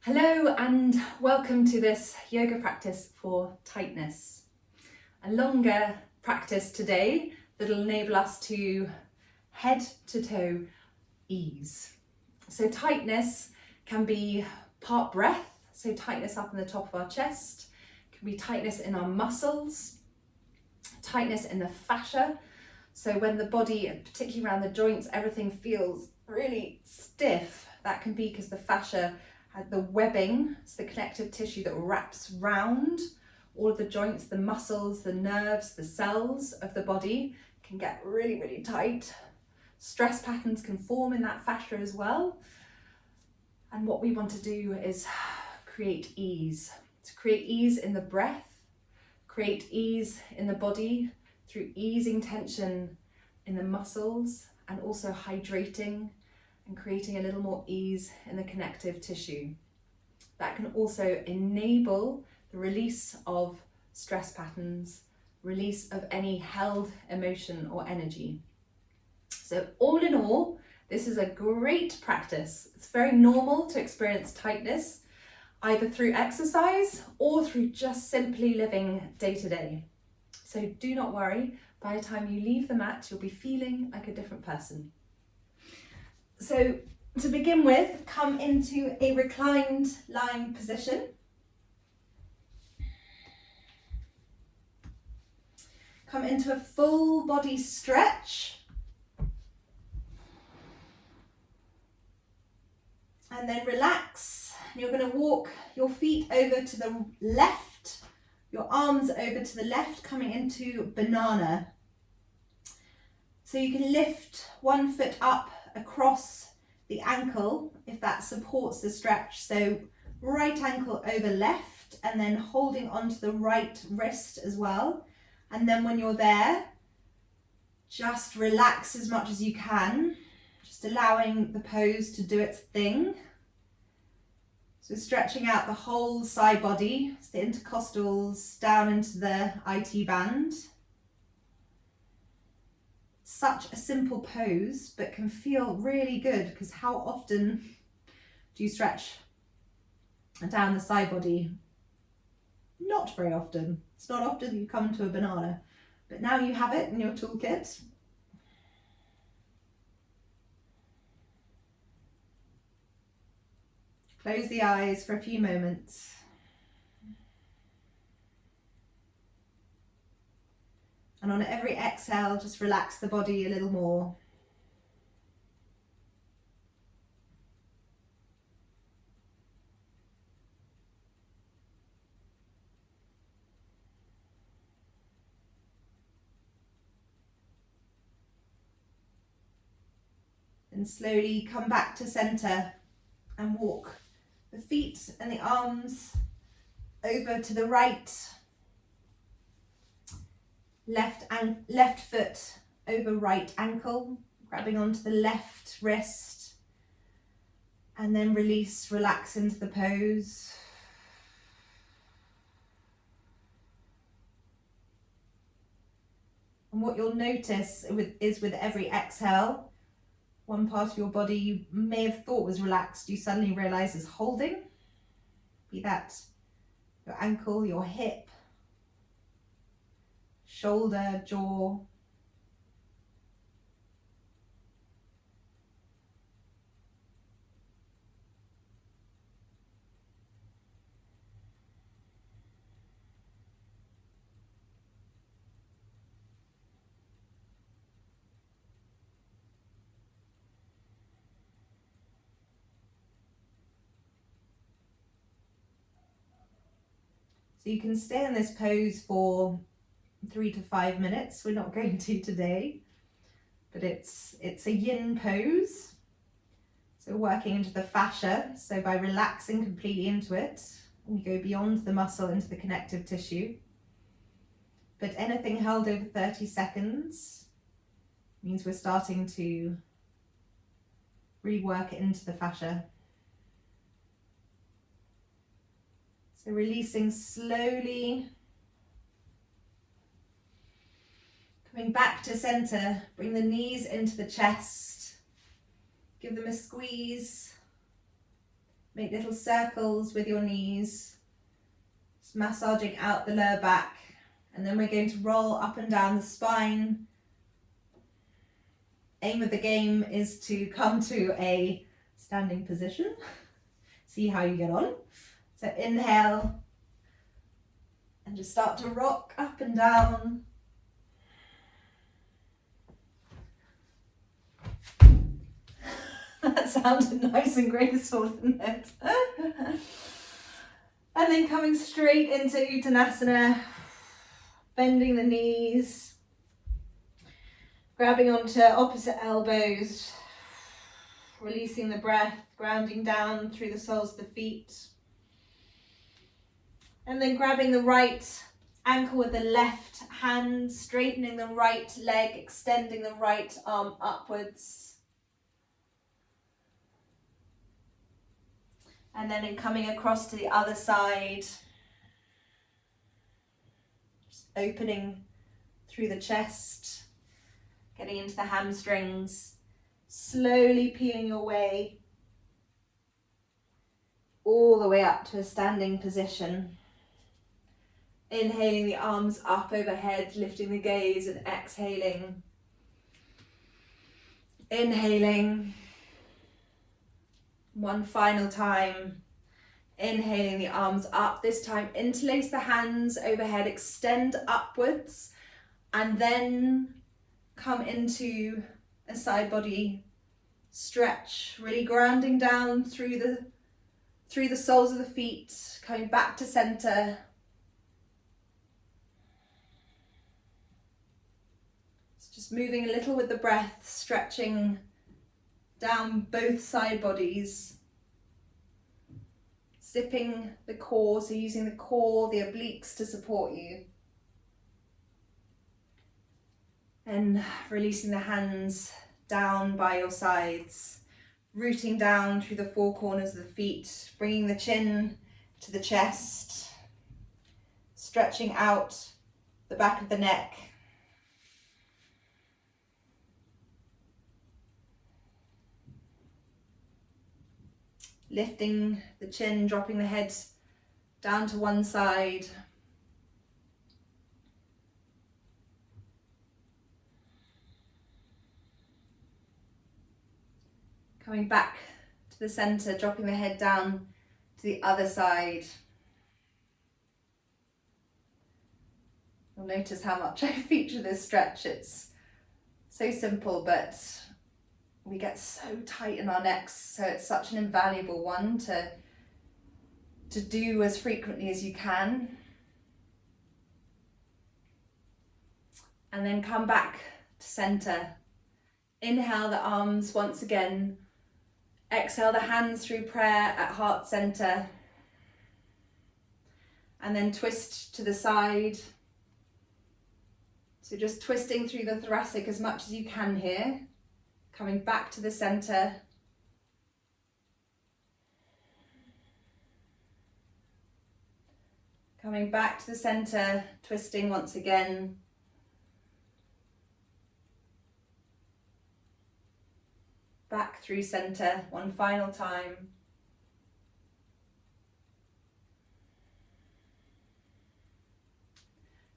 Hello and welcome to this yoga practice for tightness. A longer practice today that will enable us to head to toe ease. So tightness can be part breath, so tightness up in the top of our chest, can be tightness in our muscles, tightness in the fascia. So when the body, particularly around the joints, everything feels really stiff, that can be because the fascia, the webbing, it's the connective tissue that wraps round all of the joints, the muscles, the nerves, the cells of the body can get really, really tight. Stress patterns can form in that fascia as well. And what we want to do is create ease. To create ease in the breath, create ease in the body through easing tension in the muscles and also hydrating and creating a little more ease in the connective tissue. That can also enable the release of stress patterns, release of any held emotion or energy. So all in all, this is a great practice. It's very normal to experience tightness, either through exercise or through just simply living day to day. So do not worry, by the time you leave the mat, you'll be feeling like a different person. So to begin with, come into a reclined lying position. Come into a full body stretch. And then relax. You're going to walk your feet over to the left, your arms over to the left, coming into banana. So you can lift one foot up across the ankle if that supports the stretch. So right ankle over left and then holding onto the right wrist as well. And then when you're there, just relax as much as you can, just allowing the pose to do its thing. So stretching out the whole side body, the intercostals down into the IT band. Such a simple pose, but can feel really good because how often do you stretch down the side body? Not very often. It's not often you come to a banana, but now you have it in your toolkit. Close the eyes for a few moments. And on every exhale, just relax the body a little more. And slowly come back to center and walk the feet and the arms over to the right. Left foot over right ankle, grabbing onto the left wrist, and then release, relax into the pose. And what you'll notice is with every exhale, one part of your body you may have thought was relaxed, you suddenly realize is holding. Be that your ankle, your hip, shoulder, jaw. So you can stay in this pose for 3 to 5 minutes. We're not going to today, but it's a yin pose. So working into the fascia, so by relaxing completely into it, we go beyond the muscle into the connective tissue. But anything held over 30 seconds means we're starting to really work it into the fascia. So releasing slowly, coming back to center, bring the knees into the chest, give them a squeeze, Make little circles with your knees, just massaging out the lower back. And then we're going to roll up and down the spine. Aim of the game is to come to a standing position. See how you get on. So inhale and just start to rock up and down. That sounded nice and graceful, didn't it? And then coming straight into Uttanasana, bending the knees, grabbing onto opposite elbows, releasing the breath, grounding down through the soles of the feet. And then grabbing the right ankle with the left hand, straightening the right leg, extending the right arm upwards. And then coming across to the other side, just opening through the chest, getting into the hamstrings, slowly peeling your way all the way up to a standing position. Inhaling the arms up overhead, lifting the gaze, and exhaling. Inhaling. One final time, inhaling the arms up, this time interlace the hands overhead, extend upwards, and then come into a side body stretch, really grounding down through the soles of the feet, coming back to center. It's just moving a little with the breath, stretching down both side bodies, zipping the core, so using the core, the obliques to support you, and releasing the hands down by your sides, rooting down through the four corners of the feet, bringing the chin to the chest, stretching out the back of the neck. Lifting the chin, dropping the head down to one side. Coming back to the center, dropping the head down to the other side. You'll notice how much I feature this stretch. It's so simple, but we get so tight in our necks, so it's such an invaluable one to do as frequently as you can. And then come back to center. Inhale the arms once again. Exhale the hands through prayer at heart center. And then twist to the side. So just twisting through the thoracic as much as you can here. Coming back to the center. Coming back to the center, twisting once again. Back through center, one final time.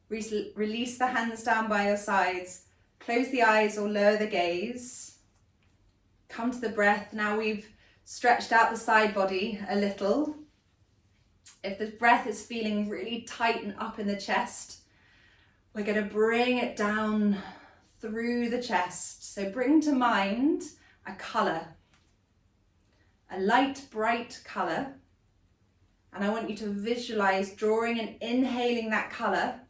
Release the hands down by your sides. Close the eyes or lower the gaze. Come to the breath. Now we've stretched out the side body a little. If the breath is feeling really tight and up in the chest, we're going to bring it down through the chest. So bring to mind a colour, a light, bright colour. And I want you to visualise drawing and inhaling that colour,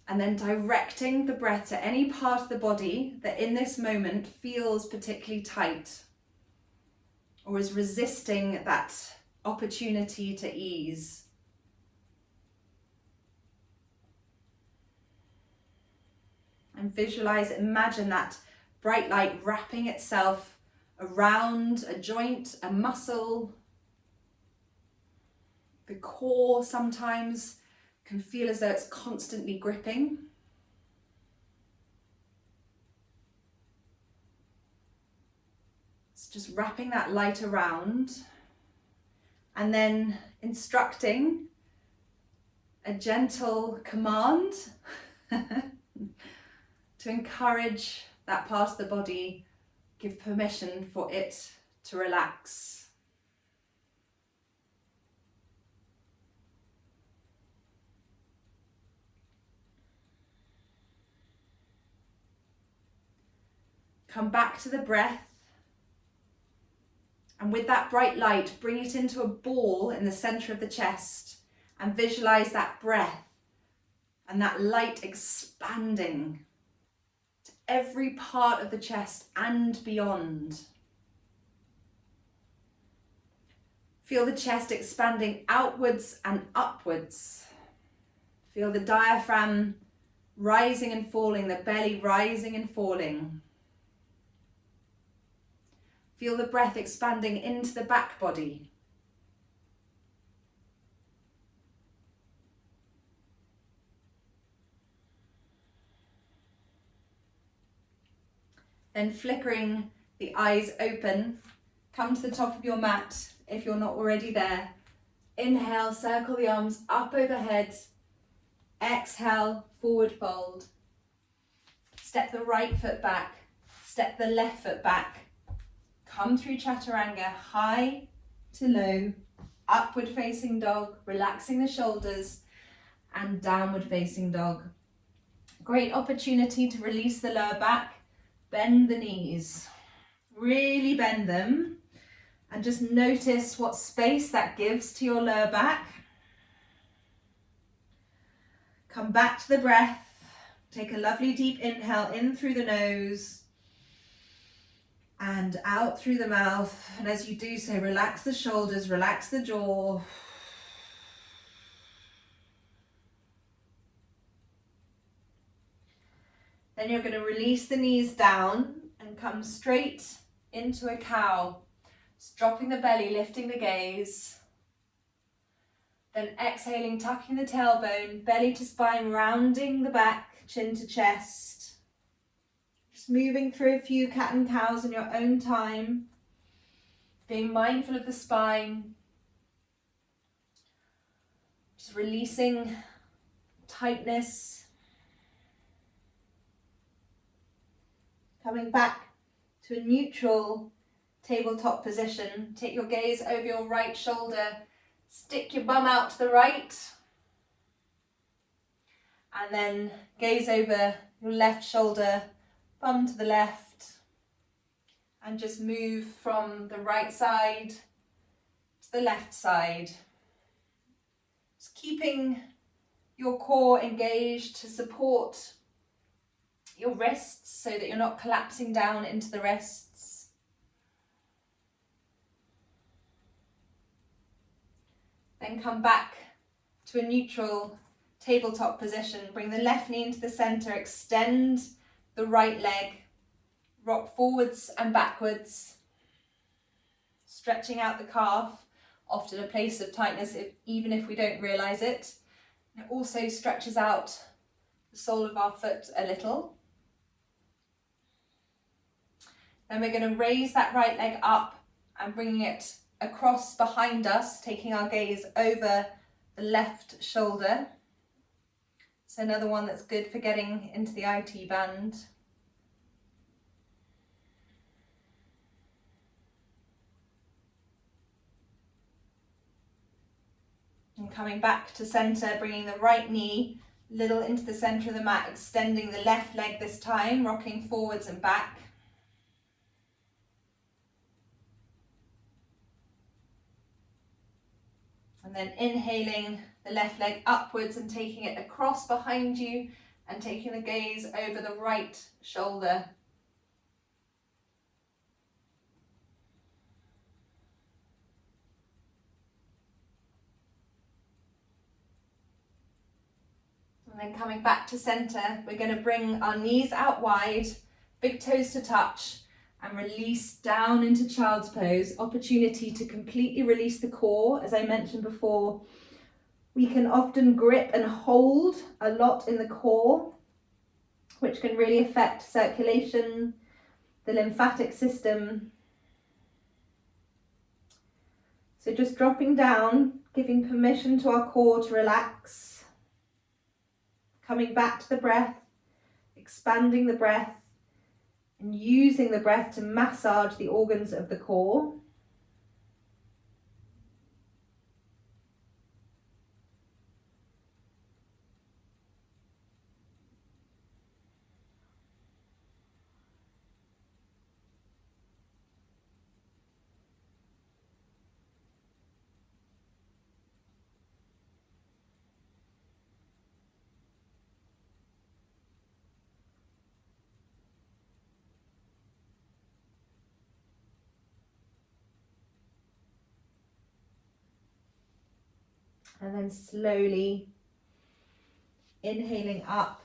and then directing the breath to any part of the body that in this moment feels particularly tight or is resisting that opportunity to ease. And visualize, imagine that bright light wrapping itself around a joint, a muscle. The core sometimes can feel as though it's constantly gripping. It's just wrapping that light around and then instructing a gentle command to encourage that part of the body, give permission for it to relax. Come back to the breath, and with that bright light, bring it into a ball in the center of the chest and visualize that breath and that light expanding to every part of the chest and beyond. Feel the chest expanding outwards and upwards. Feel the diaphragm rising and falling, the belly rising and falling. Feel the breath expanding into the back body. Then flickering the eyes open, come to the top of your mat if you're not already there. Inhale, circle the arms up overhead. Exhale, forward fold. Step the right foot back, step the left foot back. Come through chaturanga, high to low, upward facing dog, relaxing the shoulders, and downward facing dog. Great opportunity to release the lower back, bend the knees, really bend them, and just notice what space that gives to your lower back. Come back to the breath, take a lovely deep inhale in through the nose, and out through the mouth. And as you do so, relax the shoulders, relax the jaw. Then you're going to release the knees down and come straight into a cow. Just dropping the belly, lifting the gaze. Then exhaling, tucking the tailbone, belly to spine, rounding the back, chin to chest. Just moving through a few cat and cows in your own time, being mindful of the spine, just releasing tightness, coming back to a neutral tabletop position. Take your gaze over your right shoulder, stick your bum out to the right, and then gaze over your left shoulder, bum to the left, and just move from the right side to the left side. Just keeping your core engaged to support your wrists so that you're not collapsing down into the wrists. Then come back to a neutral tabletop position. Bring the left knee into the center, extend the right leg, rock forwards and backwards, stretching out the calf, often a place of tightness even if we don't realize it. It also stretches out the sole of our foot a little. Then we're going to raise that right leg up and bringing it across behind us, taking our gaze over the left shoulder. So another one that's good for getting into the IT band. And coming back to center, bringing the right knee a little into the center of the mat, extending the left leg this time, rocking forwards and back. And then inhaling the left leg upwards and taking it across behind you and taking the gaze over the right shoulder. And then coming back to center, we're going to bring our knees out wide, big toes to touch, and release down into child's pose. Opportunity to completely release the core. As I mentioned before, we can often grip and hold a lot in the core, which can really affect circulation, the lymphatic system. So just dropping down, giving permission to our core to relax, coming back to the breath, expanding the breath, and using the breath to massage the organs of the core. And then slowly inhaling up,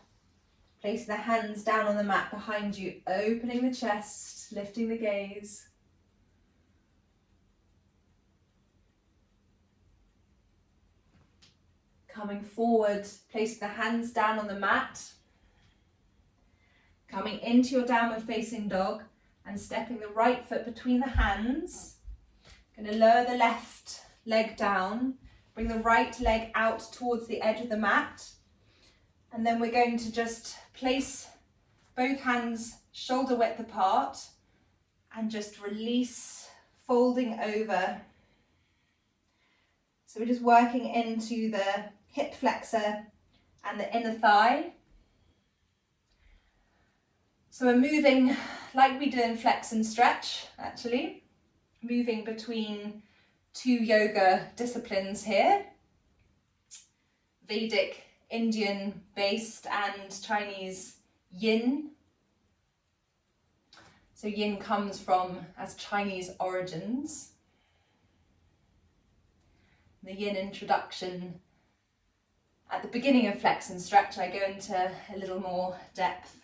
placing the hands down on the mat behind you, opening the chest, lifting the gaze. Coming forward, placing the hands down on the mat. Coming into your downward facing dog and stepping the right foot between the hands. Going to lower the left leg down, bring the right leg out towards the edge of the mat. And then we're going to just place both hands shoulder width apart and just release, folding over. So we're just working into the hip flexor and the inner thigh. So we're moving like we do in flex and stretch, actually. Moving between two yoga disciplines here. Vedic, Indian based, and Chinese yin. So yin comes from as Chinese origins. The yin introduction at the beginning of flex and stretch, I go into a little more depth.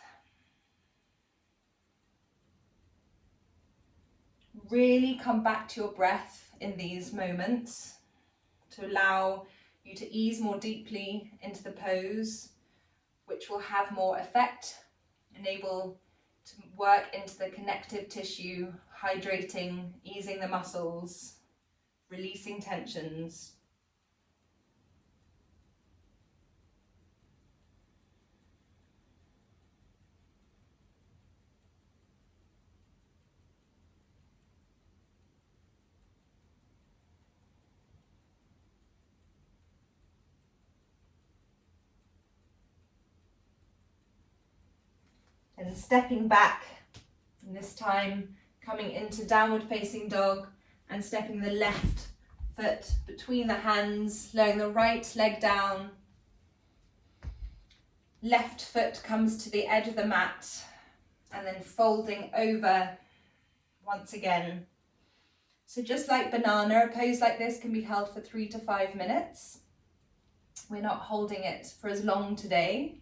Really come back to your breath in these moments to allow you to ease more deeply into the pose, which will have more effect, enable to work into the connective tissue, hydrating, easing the muscles, releasing tensions. And stepping back, and this time coming into downward facing dog and stepping the left foot between the hands, lowering the right leg down. Left foot comes to the edge of the mat and then folding over once again. So just like banana, a pose like this can be held for 3 to 5 minutes. We're not holding it for as long today,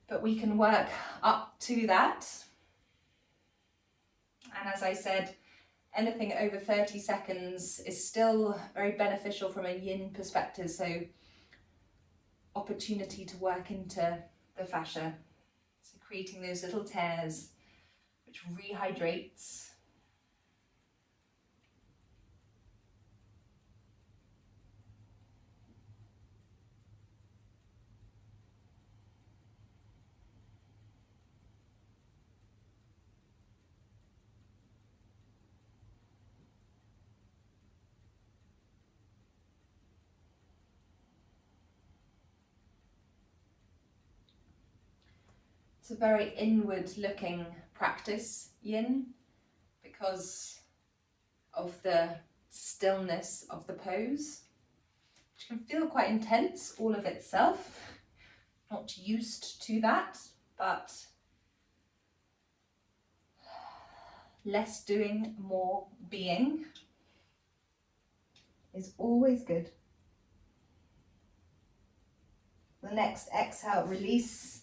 but we can work up to that. And as I said, anything over 30 seconds is still very beneficial from a yin perspective, so opportunity to work into the fascia. So creating those little tears, which rehydrates. It's a very inward looking practice, yin, because of the stillness of the pose, which can feel quite intense all of itself. Not used to that, but less doing, more being is always good. The next exhale, release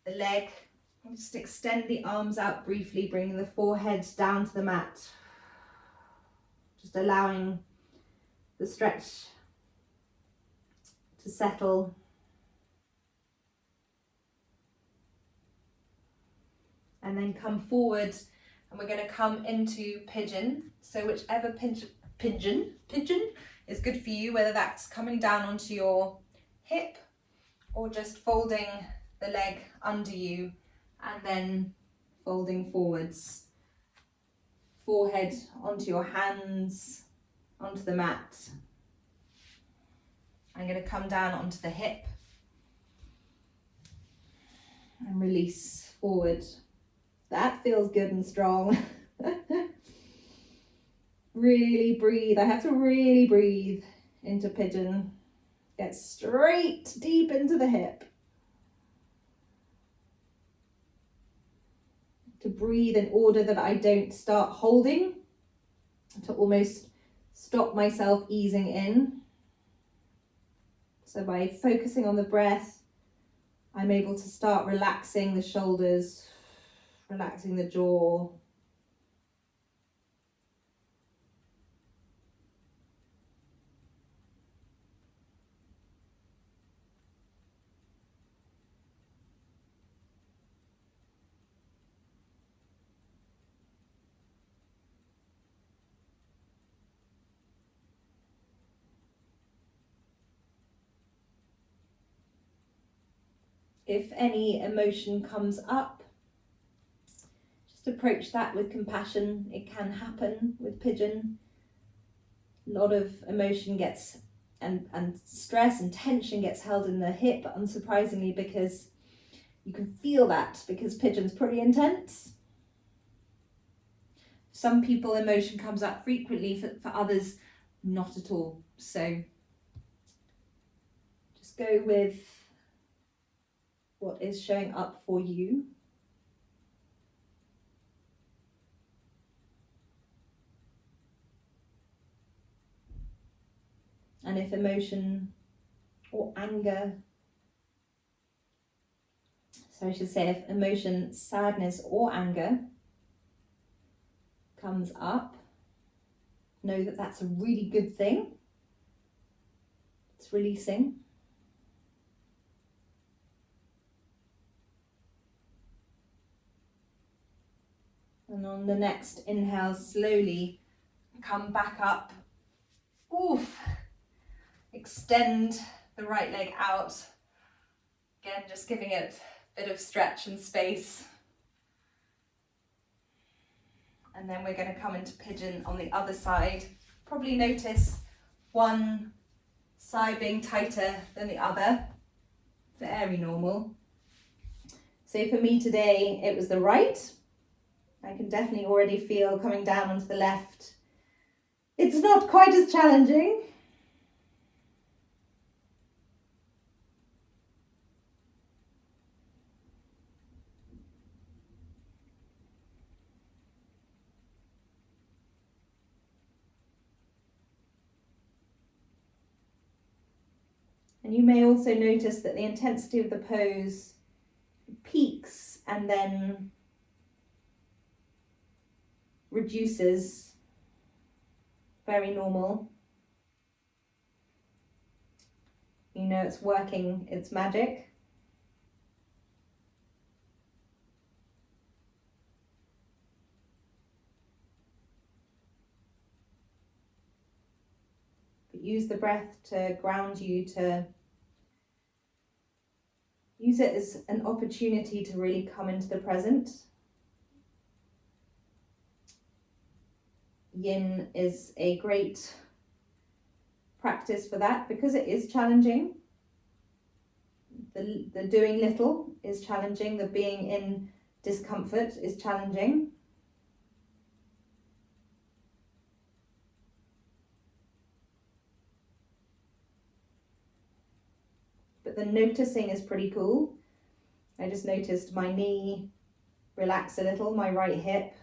the leg. Just extend the arms out briefly, bringing the forehead down to the mat. Just allowing the stretch to settle. And then come forward, and we're going to come into pigeon. So whichever pigeon is good for you, whether that's coming down onto your hip or just folding the leg under you and then folding forwards. Forehead onto your hands, onto the mat. I'm going to come down onto the hip and release forward. That feels good and strong. Really breathe. I have to really breathe into pigeon. Get straight deep into the hip. To breathe in order that I don't start holding, to almost stop myself easing in. So by focusing on the breath, I'm able to start relaxing the shoulders, relaxing the jaw. If any emotion comes up, just approach that with compassion. It can happen with pigeon. A lot of emotion gets and stress and tension gets held in the hip, unsurprisingly, because you can feel that because pigeon's pretty intense. Some people emotion comes up frequently, for others not at all. So just go with what is showing up for you. And if emotion or anger, so I should say if emotion, sadness or anger comes up, know that that's a really good thing. It's releasing. And on the next inhale, slowly come back up. Oof. Extend the right leg out. Again, just giving it a bit of stretch and space. And then we're going to come into pigeon on the other side. Probably notice one side being tighter than the other. Very normal. So for me today, it was the right. I can definitely already feel coming down onto the left. It's not quite as challenging. And you may also notice that the intensity of the pose peaks and then reduces. Very normal. You know it's working its magic. But use the breath to ground you, to use it as an opportunity to really come into the present. Yin is a great practice for that because it is challenging. The doing little is challenging. The being in discomfort is challenging. But the noticing is pretty cool. I just noticed my knee relax a little, my right hip.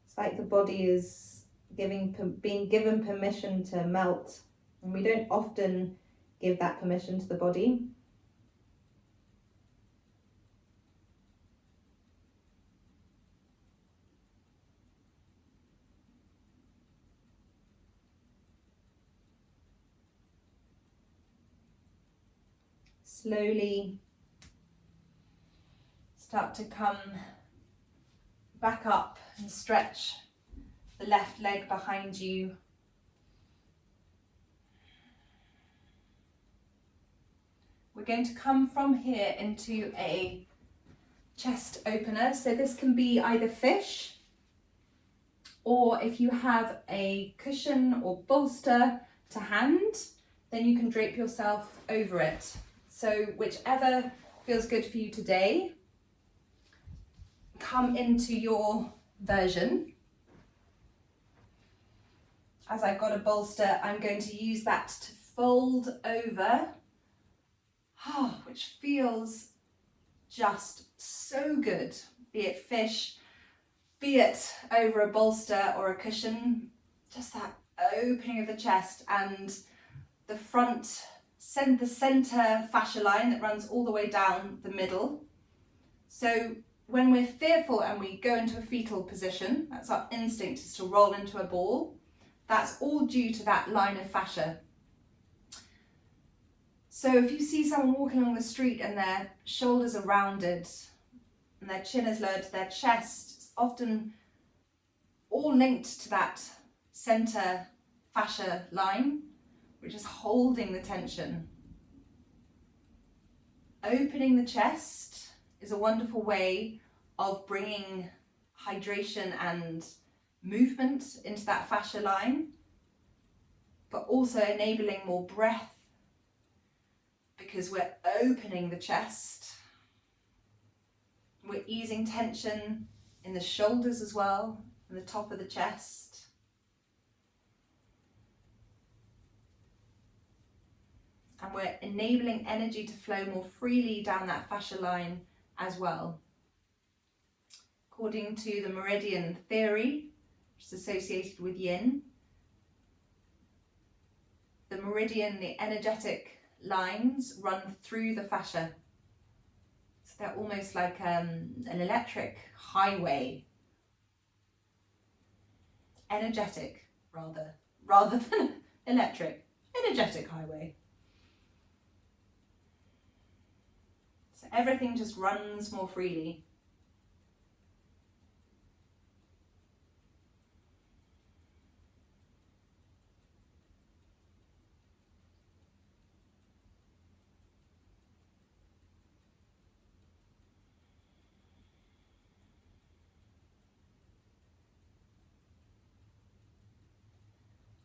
It's like the body is being given permission to melt, and we don't often give that permission to the body. Slowly Start to come back up and stretch the left leg behind you. We're going to come from here into a chest opener. So this can be either fish, or if you have a cushion or bolster to hand, then you can drape yourself over it. So whichever feels good for you today, come into your version. As I've got a bolster, I'm going to use that to fold over, which feels just so good, be it fish, be it over a bolster or a cushion, just that opening of the chest and the front, the center fascia line that runs all the way down the middle. So when we're fearful and we go into a fetal position, that's our instinct, is to roll into a ball. That's all due to that line of fascia. So if you see someone walking along the street and their shoulders are rounded and their chin is lowered to their chest, it's often all linked to that center fascia line, which is holding the tension. Opening the chest is a wonderful way of bringing hydration and movement into that fascia line, but also enabling more breath, because we're opening the chest. We're easing tension in the shoulders as well, and the top of the chest. And we're enabling energy to flow more freely down that fascia line as well. According to the meridian theory, which is associated with yin, the meridian, the energetic lines run through the fascia. So they're almost like an electric highway. Energetic, rather than electric. Energetic highway. So everything just runs more freely.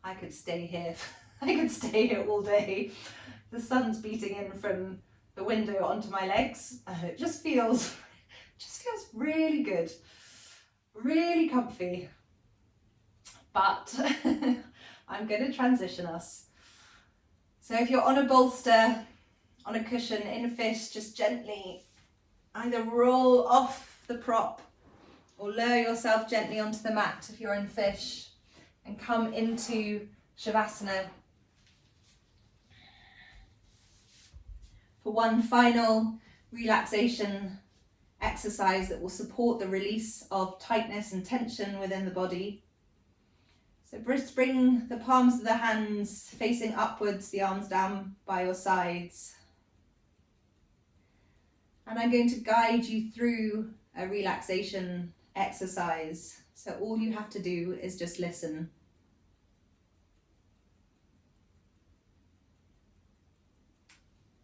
I could stay here. I could stay here all day. The sun's beating in from the window onto my legs. It just feels really good, really comfy. But I'm going to transition us. So if you're on a bolster, on a cushion, in a fish, just gently either roll off the prop or lower yourself gently onto the mat if you're in fish, and come into Shavasana for one final relaxation exercise that will support the release of tightness and tension within the body. So just bring the palms of the hands facing upwards, the arms down by your sides. And I'm going to guide you through a relaxation exercise. So all you have to do is just listen.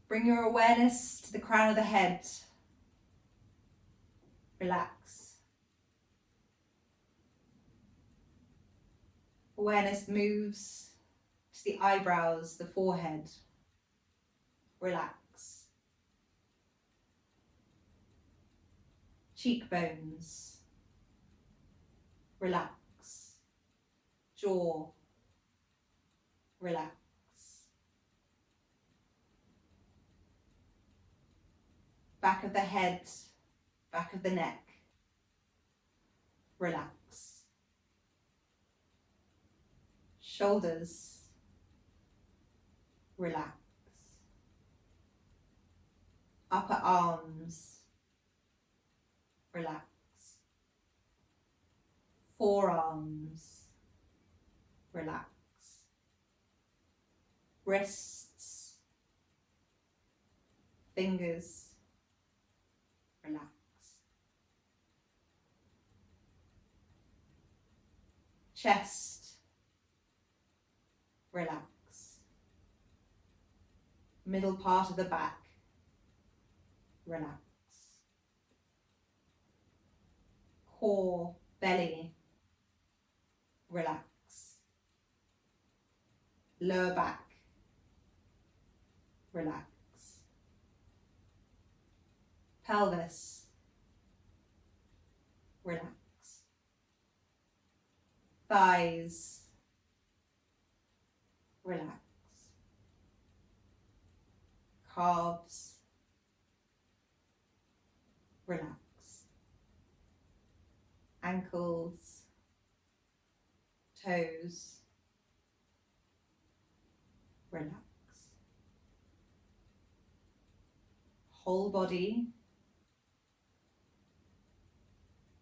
Bring your awareness to the crown of the head. Relax. Awareness moves to the eyebrows, the forehead. Relax. Cheekbones. Relax. Jaw. Relax. Back of the head, back of the neck. Relax. Shoulders. Relax. Upper arms. Relax. Forearms. Relax. Wrists. Fingers. Relax. chest, relax. Middle part of the back, relax. Core, belly, relax. Lower back, relax. Pelvis, relax. Thighs, relax. Calves, relax. Ankles, toes, relax. Whole body,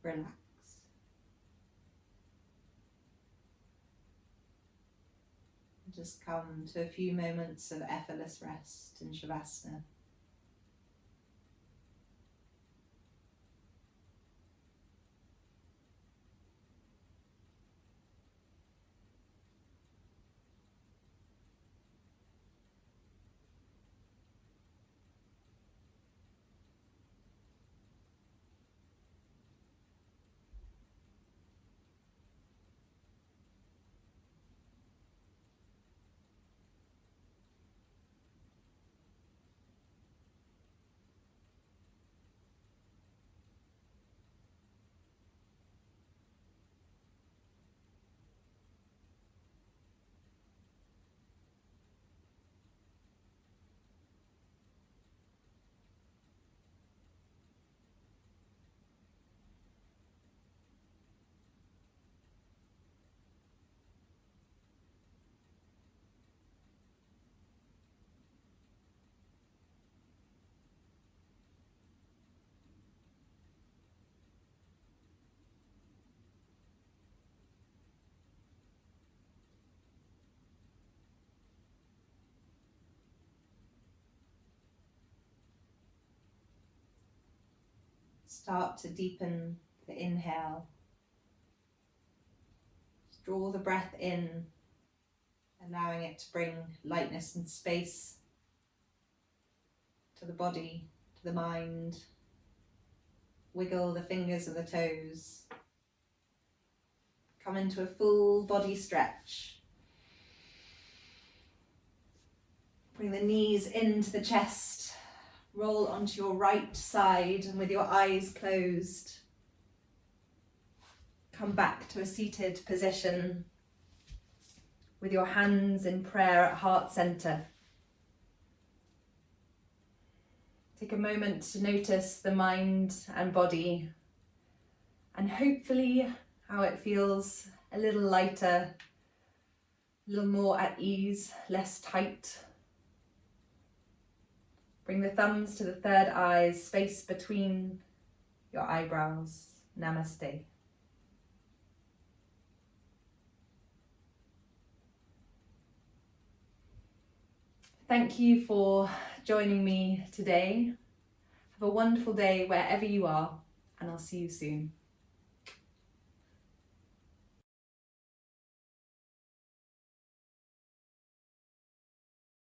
relax. Just come to a few moments of effortless rest in Shavasana. Start to deepen the inhale. Just draw the breath in, allowing it to bring lightness and space to the body, to the mind. Wiggle the fingers and the toes. Come into a full body stretch. Bring the knees into the chest. Roll onto your right side and with your eyes closed, come back to a seated position with your hands in prayer at heart center. Take a moment to notice the mind and body and hopefully how it feels a little lighter, a little more at ease, less tight. Bring the thumbs to the third eye, space between your eyebrows. Namaste. Thank you for joining me today. Have a wonderful day wherever you are, and I'll see you soon.